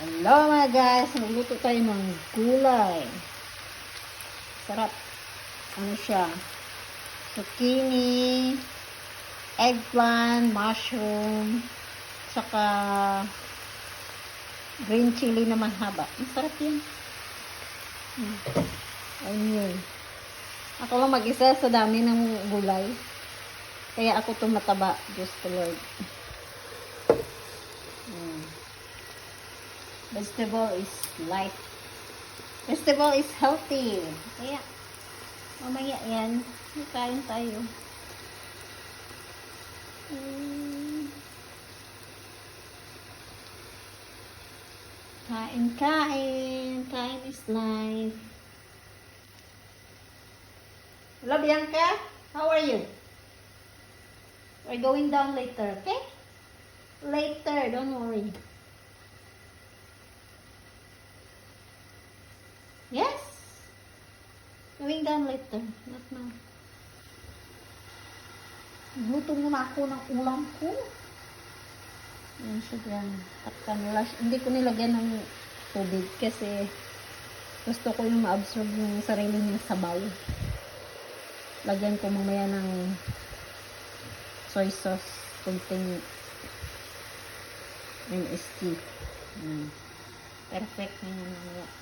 Hello mga guys, magluto tayo ng gulay. Sarap. Ano siya? Zucchini, eggplant, mushroom, saka green chili na mahaba. Masarap yan. Ayun. Ako lang mag-isa sa dami ng gulay. Kaya ako tumataba. Diyos ko Lord. Vegetable is life. Vegetable is healthy. Kaya, mamaya yan. Kain tayo. Kain, kain. Kain is life. Hello, Bianca. How are you? We're going down later, okay? Later, don't worry. Yes. Going down later. Not now. Gutom muna ako ng ulam ko. Yan siya dyan. Takpan nila. Hindi ko nilagyan ng tubig kasi gusto ko yung ma-absorb yung sarili niyang sabaw. Lagyan ko mamaya ng soy sauce. Kunting MST. Perfect na yun mamaya.